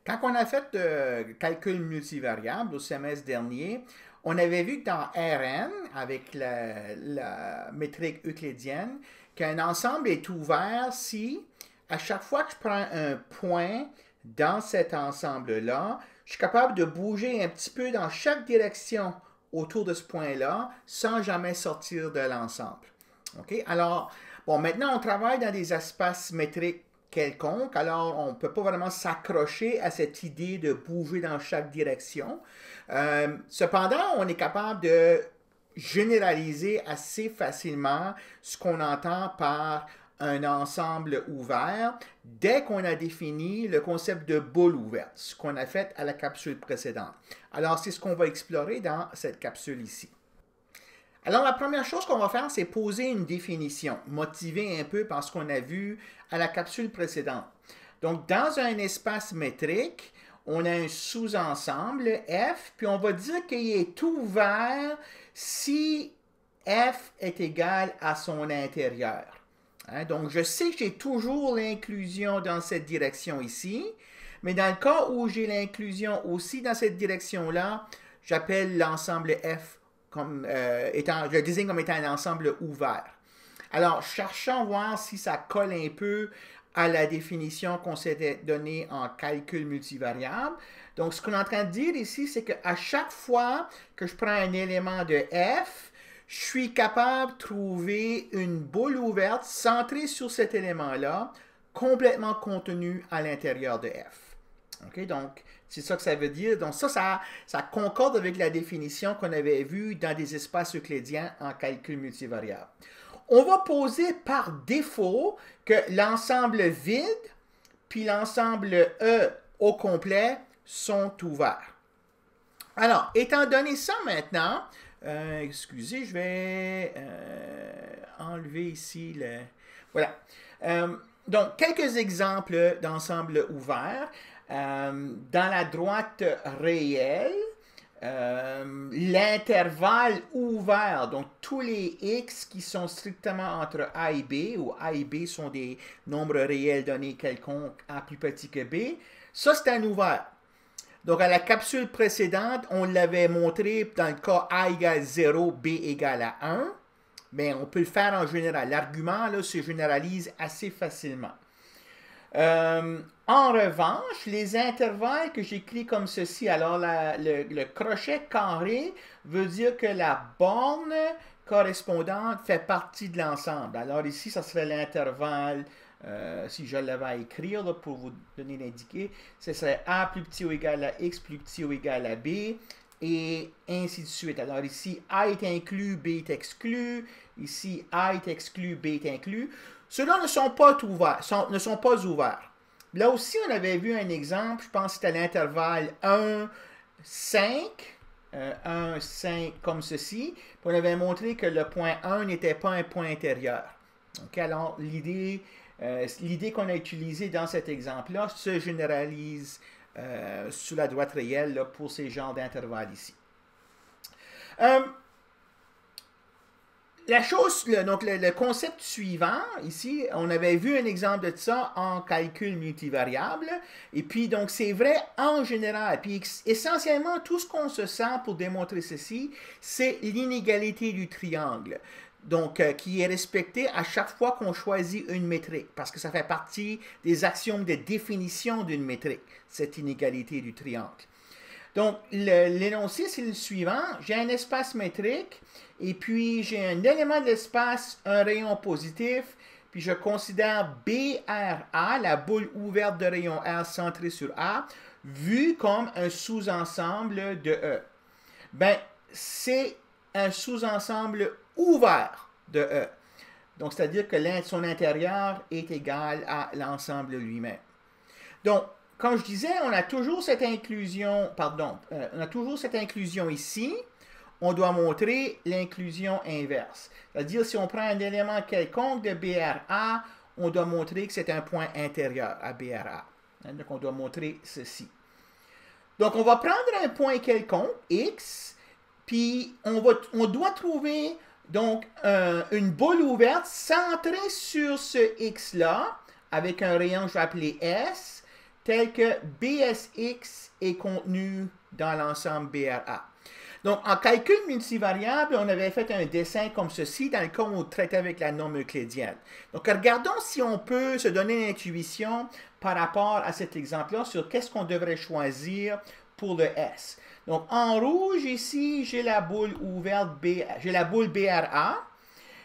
Quand on a fait le calcul multivariable au semestre dernier, on avait vu que dans Rn, avec la métrique euclidienne, qu'un ensemble est ouvert si, à chaque fois que je prends un point dans cet ensemble-là, je suis capable de bouger un petit peu dans chaque direction autour de ce point-là sans jamais sortir de l'ensemble. OK? Alors, bon, maintenant, on travaille dans des espaces métriques quelconques, alors on ne peut pas vraiment s'accrocher à cette idée de bouger dans chaque direction. Cependant, on est capable de généraliser assez facilement ce qu'on entend par un ensemble ouvert dès qu'on a défini le concept de boule ouverte, ce qu'on a fait à la capsule précédente. Alors, c'est ce qu'on va explorer dans cette capsule ici. Alors, la première chose qu'on va faire, c'est poser une définition, motivée un peu par ce qu'on a vu à la capsule précédente. Donc, dans un espace métrique, on a un sous-ensemble F, puis on va dire qu'il est ouvert si F est égal à son intérieur. Hein? Donc, je sais que j'ai toujours l'inclusion dans cette direction ici, mais dans le cas où j'ai l'inclusion aussi dans cette direction-là, j'appelle l'ensemble F comme je le désigne comme étant un ensemble ouvert. Alors, cherchons voir si ça colle un peu à la définition qu'on s'était donnée en calcul multivariable. Donc, ce qu'on est en train de dire ici, c'est qu'à chaque fois que je prends un élément de F, je suis capable de trouver une boule ouverte centrée sur cet élément-là, complètement contenue à l'intérieur de F. OK? Donc, c'est ça que ça veut dire. Donc, ça concorde avec la définition qu'on avait vue dans des espaces euclidiens en calcul multivariable. On va poser par défaut que l'ensemble vide puis l'ensemble E au complet sont ouverts. Alors, étant donné ça maintenant, excusez, je vais enlever ici le... Voilà. Donc, quelques exemples d'ensembles ouverts. Dans la droite réelle, l'intervalle ouvert, donc tous les x qui sont strictement entre a et b, où a et b sont des nombres réels donnés quelconques a plus petit que b, ça c'est un ouvert. Donc à la capsule précédente, on l'avait montré dans le cas a égale 0, b égale à 1, mais on peut le faire en général. L'argument là se généralise assez facilement. En revanche, les intervalles que j'écris comme ceci, alors le crochet carré veut dire que la borne correspondante fait partie de l'ensemble. Alors ici, ça serait l'intervalle, si je l'avais à écrire là, pour vous donner l'indiqué, ce serait a plus petit ou égal à x plus petit ou égal à b, et ainsi de suite. Alors ici, a est inclus, b est exclu, ici, a est exclu, b est inclus. Ceux-là ne sont pas ouverts. Là aussi, on avait vu un exemple, je pense que c'était l'intervalle 1, 5, 1, 5 comme ceci. Puis on avait montré que le point 1 n'était pas un point intérieur. Okay, alors, l'idée qu'on a utilisée dans cet exemple-là se généralise sur la droite réelle là, pour ces genres d'intervalles ici. Le concept suivant, ici, on avait vu un exemple de ça en calcul multivariable, et puis donc c'est vrai en général, puis essentiellement tout ce qu'on se sent pour démontrer ceci, c'est l'inégalité du triangle, donc qui est respectée à chaque fois qu'on choisit une métrique, parce que ça fait partie des axiomes de définition d'une métrique, cette inégalité du triangle. Donc, l'énoncé, c'est le suivant. J'ai un espace métrique, et puis j'ai un élément de l'espace, un rayon positif, puis je considère BRA, la boule ouverte de rayon R centrée sur A, vu comme un sous-ensemble de E. Ben, c'est un sous-ensemble ouvert de E. Donc, c'est-à-dire que son intérieur est égal à l'ensemble lui-même. Donc, comme je disais, on a toujours cette inclusion, ici. On doit montrer l'inclusion inverse. C'est-à-dire, si on prend un élément quelconque de BRA, on doit montrer que c'est un point intérieur à BRA. Donc, on doit montrer ceci. Donc, on va prendre un point quelconque, X, puis on doit trouver donc une boule ouverte centrée sur ce X-là, avec un rayon que je vais appeler S, tel que BSX est contenu dans l'ensemble BRA. Donc, en calcul multivariable, on avait fait un dessin comme ceci dans le cas où on traitait avec la norme euclidienne. Donc, regardons si on peut se donner une intuition par rapport à cet exemple-là sur qu'est-ce qu'on devrait choisir pour le S. Donc, en rouge, ici, j'ai la boule ouverte, j'ai la boule BRA.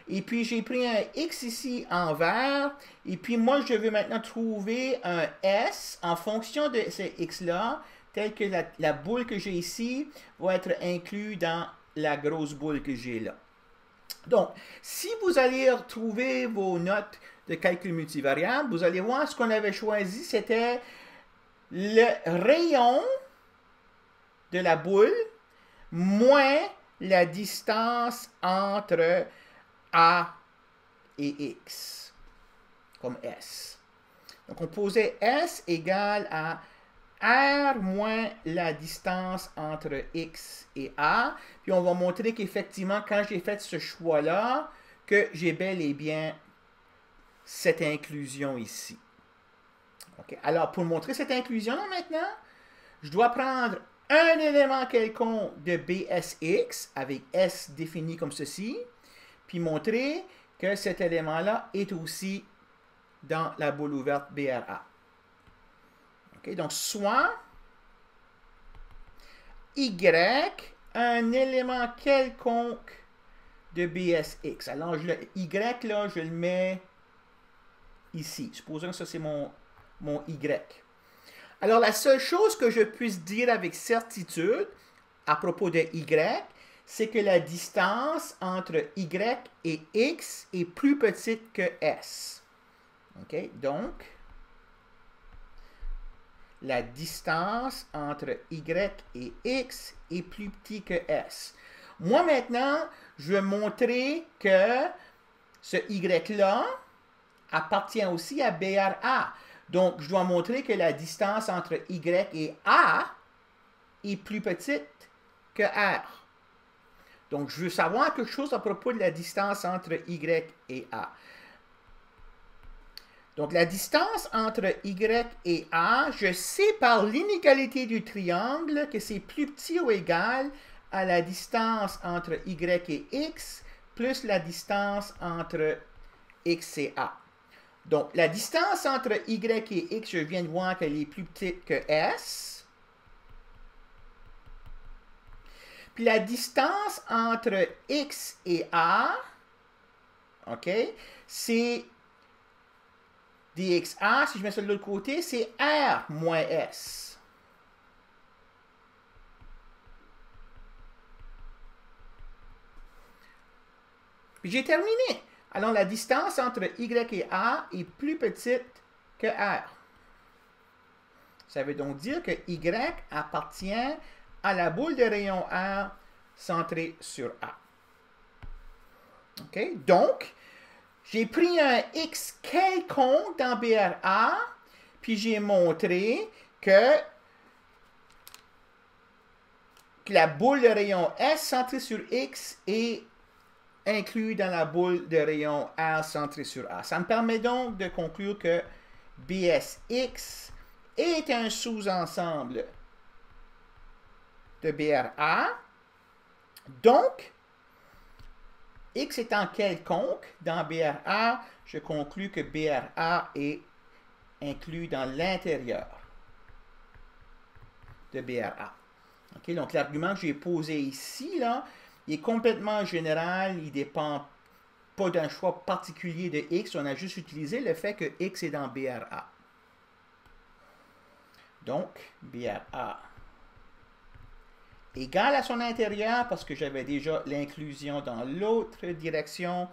Et puis, j'ai pris un X ici en vert. Et puis, moi, je veux maintenant trouver un S en fonction de ce X-là, tel que la boule que j'ai ici va être inclue dans la grosse boule que j'ai là. Donc, si vous allez retrouver vos notes de calcul multivariable, vous allez voir ce qu'on avait choisi, c'était le rayon de la boule moins la distance entre A et X, comme S. Donc, on posait S égale à R moins la distance entre X et A. Puis, on va montrer qu'effectivement, quand j'ai fait ce choix-là, que j'ai bel et bien cette inclusion ici. Okay. Alors, pour montrer cette inclusion-là maintenant, je dois prendre un élément quelconque de BSX avec S défini comme ceci, puis montrer que cet élément-là est aussi dans la boule ouverte BRA. Okay, donc, soit Y, un élément quelconque de BSX. Alors, le Y, là, je le mets ici. Supposons que ça, c'est mon Y. Alors, la seule chose que je puisse dire avec certitude à propos de Y, c'est que la distance entre Y et X est plus petite que S. OK? Donc, la distance entre Y et X est plus petite que S. Moi, maintenant, je vais montrer que ce Y-là appartient aussi à BRA. Donc, je dois montrer que la distance entre Y et A est plus petite que R. Donc, je veux savoir quelque chose à propos de la distance entre Y et A. Donc, la distance entre Y et A, je sais par l'inégalité du triangle que c'est plus petit ou égal à la distance entre Y et X plus la distance entre X et A. Donc, la distance entre Y et X, je viens de voir qu'elle est plus petite que S. Puis la distance entre X et A, OK, c'est dxa, si je mets ça de l'autre côté, c'est R moins S. Puis j'ai terminé. Alors, la distance entre Y et A est plus petite que R. Ça veut donc dire que Y appartient à la boule de rayon R centrée sur A. OK? Donc, j'ai pris un X quelconque dans BRA, puis j'ai montré que la boule de rayon S centrée sur X est inclus dans la boule de rayon R centrée sur A. Ça me permet donc de conclure que BSX est un sous-ensemble de BRA. Donc, X étant quelconque dans BRA, je conclus que BRA est inclus dans l'intérieur de BRA. Okay, donc, l'argument que j'ai posé ici, là, il est complètement général, il ne dépend pas d'un choix particulier de X, on a juste utilisé le fait que X est dans BRA. Donc, BRA égale à son intérieur, parce que j'avais déjà l'inclusion dans l'autre direction,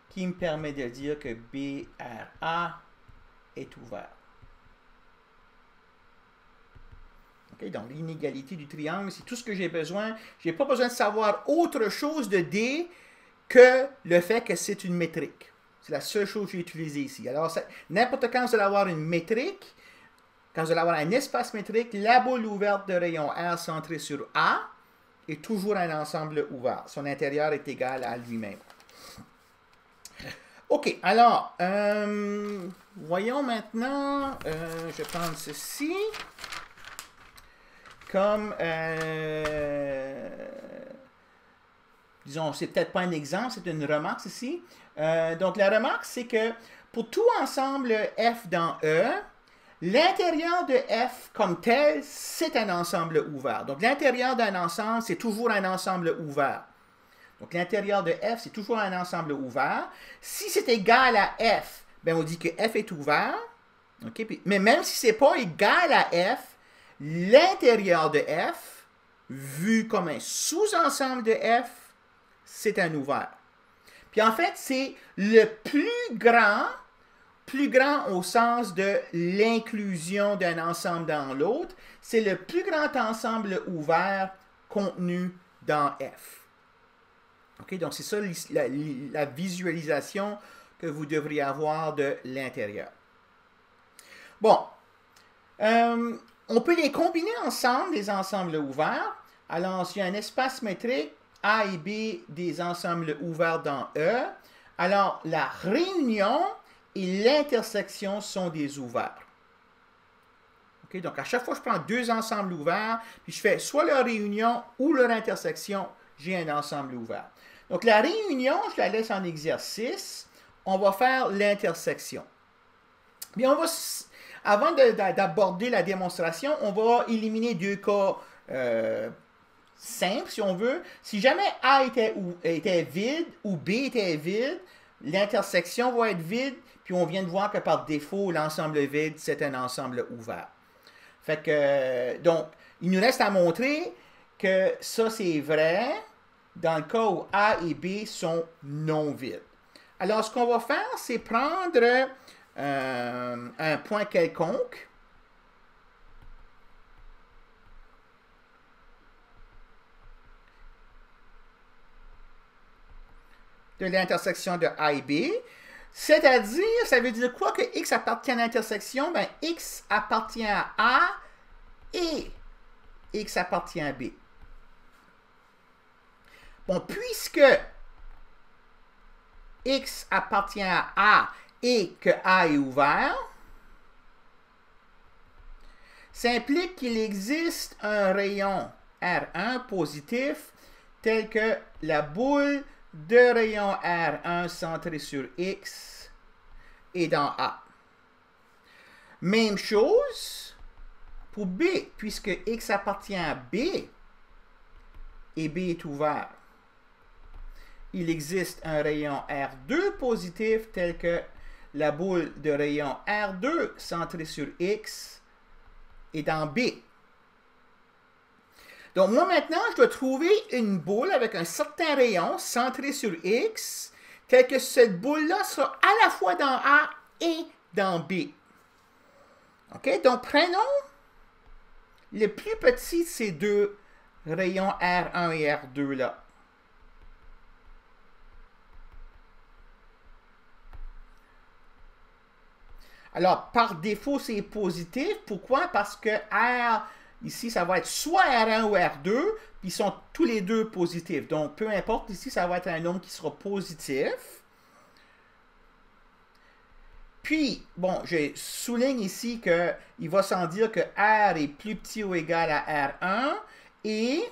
qui me permet de dire que BRA est ouvert. Okay, donc, l'inégalité du triangle, c'est tout ce que j'ai besoin. Je n'ai pas besoin de savoir autre chose de D que le fait que c'est une métrique. C'est la seule chose que j'ai utilisée ici. Alors, n'importe quand vous allez avoir une métrique, quand vous allez avoir un espace métrique, la boule ouverte de rayon R centrée sur A est toujours un ensemble ouvert. Son intérieur est égal à lui-même. OK, alors, voyons maintenant, je vais prendre ceci comme, disons, c'est peut-être pas un exemple, c'est une remarque ici. Donc, la remarque, c'est que pour tout ensemble F dans E, l'intérieur de F comme tel, c'est un ensemble ouvert. Donc, l'intérieur d'un ensemble, c'est toujours un ensemble ouvert. Donc, l'intérieur de F, c'est toujours un ensemble ouvert. Si c'est égal à F, ben on dit que F est ouvert. Okay? Mais même si ce n'est pas égal à F, l'intérieur de F, vu comme un sous-ensemble de F, c'est un ouvert. Puis en fait, c'est le plus grand au sens de l'inclusion d'un ensemble dans l'autre, c'est le plus grand ensemble ouvert contenu dans F. Okay? Donc, c'est ça la visualisation que vous devriez avoir de l'intérieur. Bon, on peut les combiner ensemble, les ensembles ouverts. Alors, s'il y a un espace métrique, A et B des ensembles ouverts dans E, alors la réunion et l'intersection sont des ouverts. Okay? Donc, à chaque fois que je prends deux ensembles ouverts, puis je fais soit leur réunion ou leur intersection, j'ai un ensemble ouvert. Donc, la réunion, je la laisse en exercice. On va faire l'intersection. Bien, avant d'aborder la démonstration, on va éliminer deux cas simples, si on veut. Si jamais A était vide ou B était vide, l'intersection va être vide, puis on vient de voir que par défaut, l'ensemble vide, c'est un ensemble ouvert. Fait que, donc, il nous reste à montrer que ça, c'est vrai dans le cas où A et B sont non vides. Alors, ce qu'on va faire, c'est prendre un point quelconque. De l'intersection de A et B. C'est-à-dire, ça veut dire quoi que X appartient à l'intersection? Ben, X appartient à A et X appartient à B. Bon, puisque X appartient à A et que A est ouvert, ça implique qu'il existe un rayon R1 positif tel que la boule de rayon R1 centré sur X est dans A. Même chose pour B, puisque X appartient à B et B est ouvert. Il existe un rayon R2 positif tel que la boule de rayon R2 centrée sur X est dans B. Donc, moi, maintenant, je dois trouver une boule avec un certain rayon centré sur X, tel que cette boule-là sera à la fois dans A et dans B. OK? Donc, prenons le plus petit de ces deux rayons R1 et R2 là. Alors, par défaut, c'est positif. Pourquoi? Parce que R, ici, ça va être soit R1 ou R2, puis ils sont tous les deux positifs. Donc, peu importe, ici, ça va être un nombre qui sera positif. Puis, bon, je souligne ici qu'il va sans dire que R est plus petit ou égal à R1 et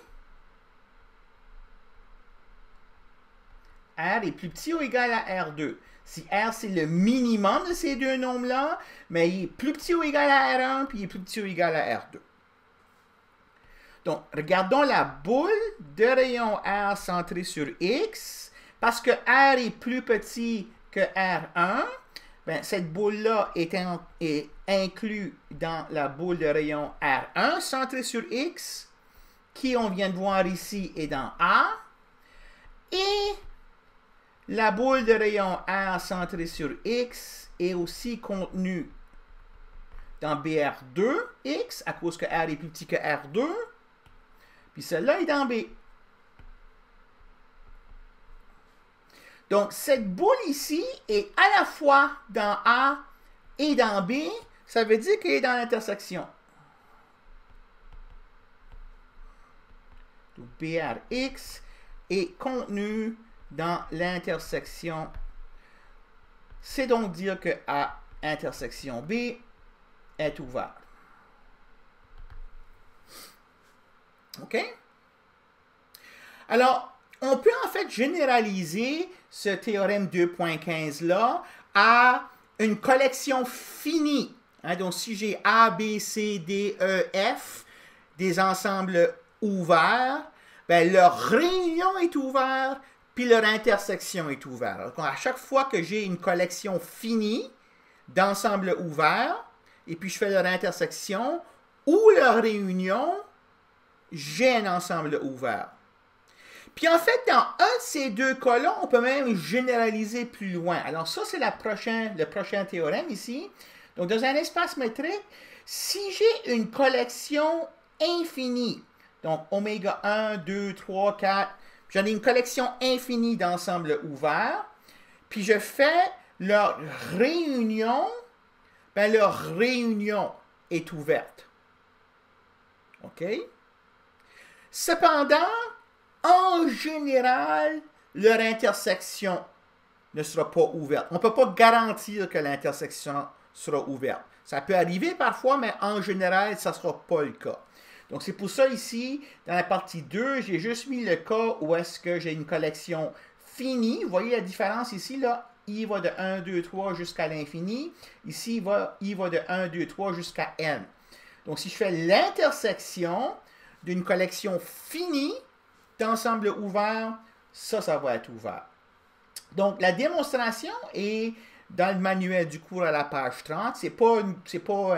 R est plus petit ou égal à R2. Si R, c'est le minimum de ces deux nombres-là, mais il est plus petit ou égal à R1, puis il est plus petit ou égal à R2. Donc, regardons la boule de rayon R centrée sur X. Parce que R est plus petit que R1, ben, cette boule-là est inclue dans la boule de rayon R1 centrée sur X, qui, on vient de voir ici, est dans A. Et la boule de rayon R centrée sur X est aussi contenue dans BR2X, à cause que R est plus petit que R2. Puis celle-là est dans B. Donc, cette boule ici est à la fois dans A et dans B. Ça veut dire qu'elle est dans l'intersection. Donc, BRX est contenu dans l'intersection c'est donc dire que A intersection B est ouvert. OK? Alors, on peut en fait généraliser ce théorème 2.15-là à une collection finie. Hein, donc, si j'ai A, B, C, D, E, F, des ensembles ouverts, ben, leur réunion est ouverte, puis leur intersection est ouverte. Donc, à chaque fois que j'ai une collection finie d'ensembles ouverts, et puis je fais leur intersection ou leur réunion, j'ai un ensemble ouvert. Puis en fait, dans un de ces deux cas-là, on peut même généraliser plus loin. Alors ça, c'est le prochain théorème ici. Donc dans un espace métrique, si j'ai une collection infinie, donc oméga 1, 2, 3, 4, j'en ai une collection infinie d'ensembles ouverts, puis je fais leur réunion, ben leur réunion est ouverte. OK? Cependant, en général, leur intersection ne sera pas ouverte. On ne peut pas garantir que l'intersection sera ouverte. Ça peut arriver parfois, mais en général, ça ne sera pas le cas. Donc, c'est pour ça ici, dans la partie 2, j'ai juste mis le cas où est-ce que j'ai une collection finie. Vous voyez la différence ici, là? I va de 1, 2, 3 jusqu'à l'infini. Ici, I va de 1, 2, 3 jusqu'à n. Donc, si je fais l'intersection d'une collection finie d'ensemble ouvert, ça va être ouvert. Donc, la démonstration est dans le manuel du cours à la page 30. Ce n'est pas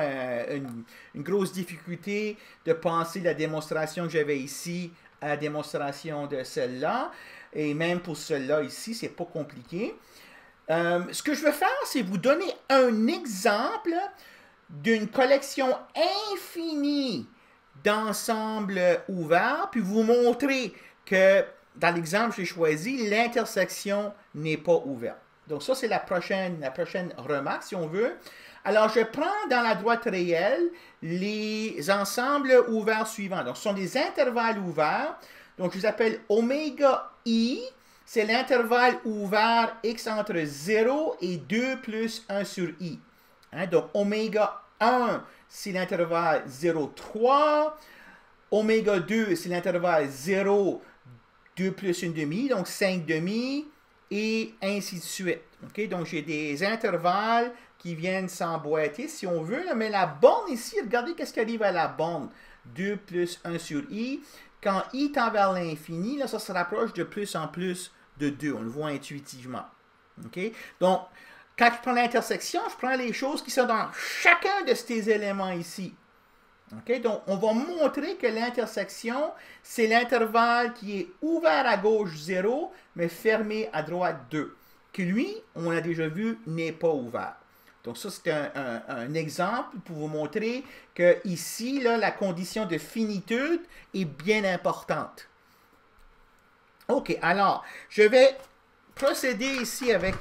une grosse difficulté de penser la démonstration que j'avais ici à la démonstration de celle-là. Et même pour celle-là ici, ce n'est pas compliqué. Ce que je veux faire, c'est vous donner un exemple d'une collection infinie d'ensembles ouverts, puis vous montrer que dans l'exemple que j'ai choisi, l'intersection n'est pas ouverte. Donc ça, c'est la prochaine remarque, si on veut. Alors, je prends dans la droite réelle les ensembles ouverts suivants. Donc, ce sont des intervalles ouverts. Donc, je les appelle oméga I. C'est l'intervalle ouvert x entre 0 et 2 plus 1 sur i. Hein, donc, oméga 1, c'est l'intervalle 0, 3. Oméga 2, c'est l'intervalle 0, 2 plus 1 demi, donc 5 demi, et ainsi de suite. Okay? Donc, j'ai des intervalles qui viennent s'emboîter, si on veut, mais la borne ici, regardez qu'est-ce qui arrive à la borne. 2 plus 1 sur i. Quand i tend vers l'infini, là, ça se rapproche de plus en plus de 2. On le voit intuitivement. Okay? Donc, quand je prends l'intersection, je prends les choses qui sont dans chacun de ces éléments ici. Okay? Donc, on va montrer que l'intersection, c'est l'intervalle qui est ouvert à gauche 0, mais fermé à droite 2. Que lui, on a déjà vu, n'est pas ouvert. Donc, ça, c'est un exemple pour vous montrer que ici, là, la condition de finitude est bien importante. OK, alors, je vais procéder ici avec...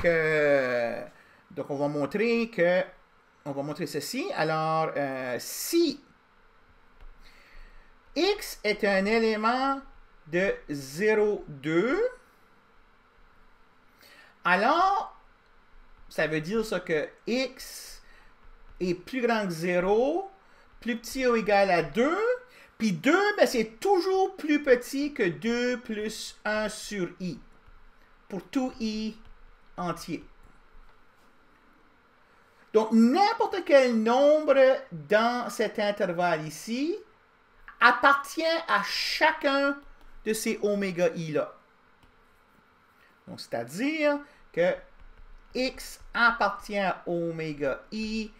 donc, on va montrer ceci. Alors, si x est un élément de 0, 2, alors, ça veut dire ça que x est plus grand que 0, plus petit ou égal à 2, puis 2, ben, c'est toujours plus petit que 2 plus 1 sur i, pour tout i entier. Donc, n'importe quel nombre dans cet intervalle ici appartient à chacun de ces oméga i-là. Donc, c'est-à-dire que x appartient à oméga i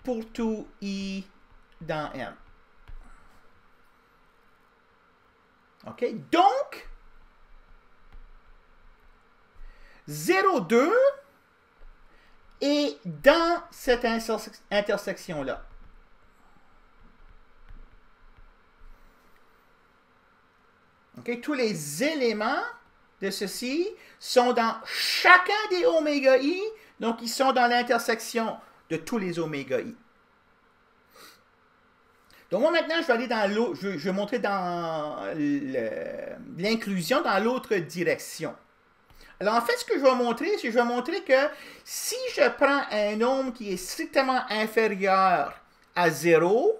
pour tout i dans M. OK? Donc, 0,2 est dans cette intersection-là. OK? Tous les éléments de ceci sont dans chacun des oméga i, donc ils sont dans l'intersection de tous les oméga i. Donc moi maintenant, je vais aller dans l'autre, je vais montrer dans l'inclusion dans l'autre direction. Alors, en fait, ce que je vais montrer, c'est que je vais montrer que si je prends un nombre qui est strictement inférieur à 0,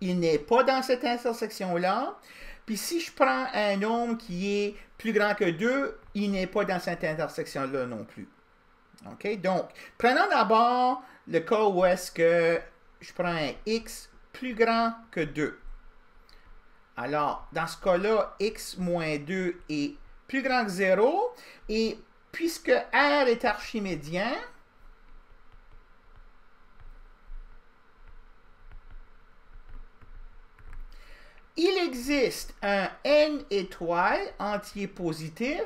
il n'est pas dans cette intersection-là. Puis si je prends un nombre qui est plus grand que 2, il n'est pas dans cette intersection-là non plus. OK? Donc, prenons d'abord le cas où est-ce que je prends un x plus grand que 2. Alors, dans ce cas-là, x moins 2 est plus grand que 0. Et puisque R est archimédien, il existe un n étoile entier positif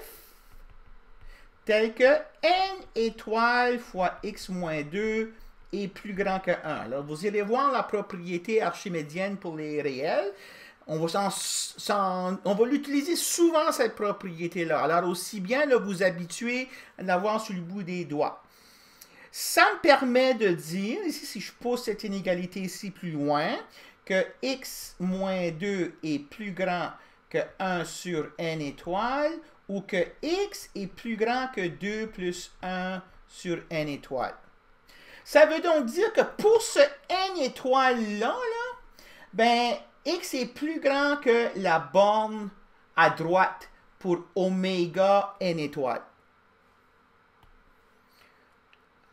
tel que n étoile fois x moins 2 est plus grand que 1. Alors, vous allez voir la propriété archimédienne pour les réels. On va l'utiliser souvent, cette propriété-là. Alors, aussi bien là, vous habituer à l'avoir sur le bout des doigts. Ça me permet de dire, ici, si je pose cette inégalité ici plus loin, que x moins 2 est plus grand que 1 sur n étoiles, ou que x est plus grand que 2 plus 1 sur n étoiles. Ça veut donc dire que pour ce n étoile-là, ben, x est plus grand que la borne à droite pour oméga n étoiles.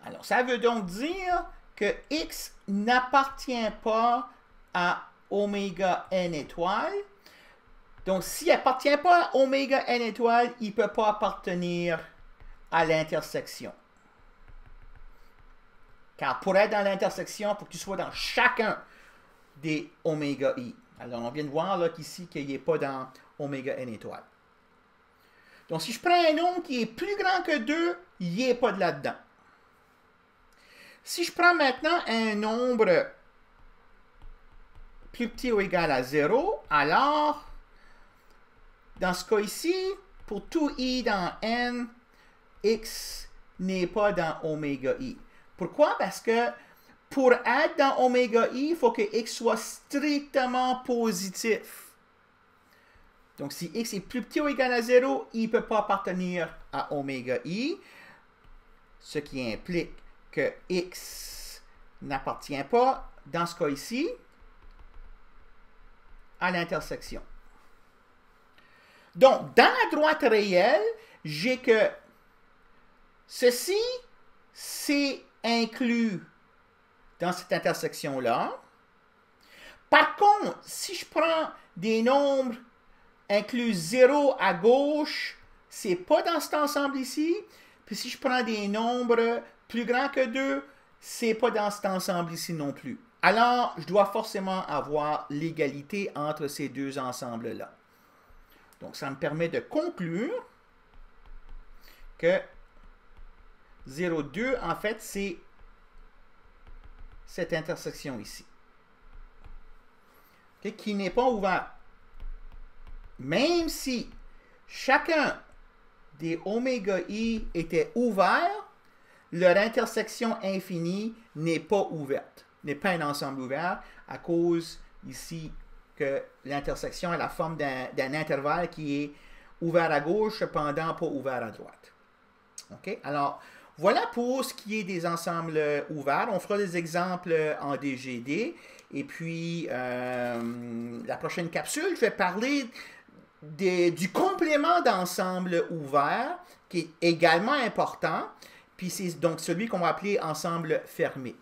Alors, ça veut donc dire que x n'appartient pas à oméga n étoiles. Donc, s'il n'appartient pas à oméga n étoiles, il ne peut pas appartenir à l'intersection. Car pour être dans l'intersection, il faut que tu sois dans chacun des oméga i. Alors, on vient de voir qu'ici, qu'il n'est pas dans oméga n étoiles. Donc, si je prends un nombre qui est plus grand que 2, il n'y est pas de là-dedans. Si je prends maintenant un nombre plus petit ou égal à 0, alors, dans ce cas ici, pour tout i dans n, x n'est pas dans oméga i. Pourquoi? Parce que pour être dans oméga i, il faut que x soit strictement positif. Donc, si x est plus petit ou égal à 0, il ne peut pas appartenir à oméga i, ce qui implique que x n'appartient pas, dans ce cas ici, à l'intersection. Donc, dans la droite réelle, j'ai que ceci, c'est inclus dans cette intersection-là. Par contre, si je prends des nombres inclus 0 à gauche, c'est pas dans cet ensemble ici. Puis si je prends des nombres plus grands que 2, c'est pas dans cet ensemble ici non plus. Alors, je dois forcément avoir l'égalité entre ces deux ensembles-là. Donc, ça me permet de conclure que 0,2, en fait, c'est cette intersection ici, okay, qui n'est pas ouverte. Même si chacun des oméga i était ouvert, leur intersection infinie n'est pas ouverte, n'est pas un ensemble ouvert à cause ici que l'intersection a la forme d'un intervalle qui est ouvert à gauche, cependant pas ouvert à droite. OK? Alors, voilà pour ce qui est des ensembles ouverts. On fera des exemples en DGD. Et puis, la prochaine capsule, je vais parler du complément d'ensemble ouvert, qui est également important. Puis, c'est donc celui qu'on va appeler ensemble fermé.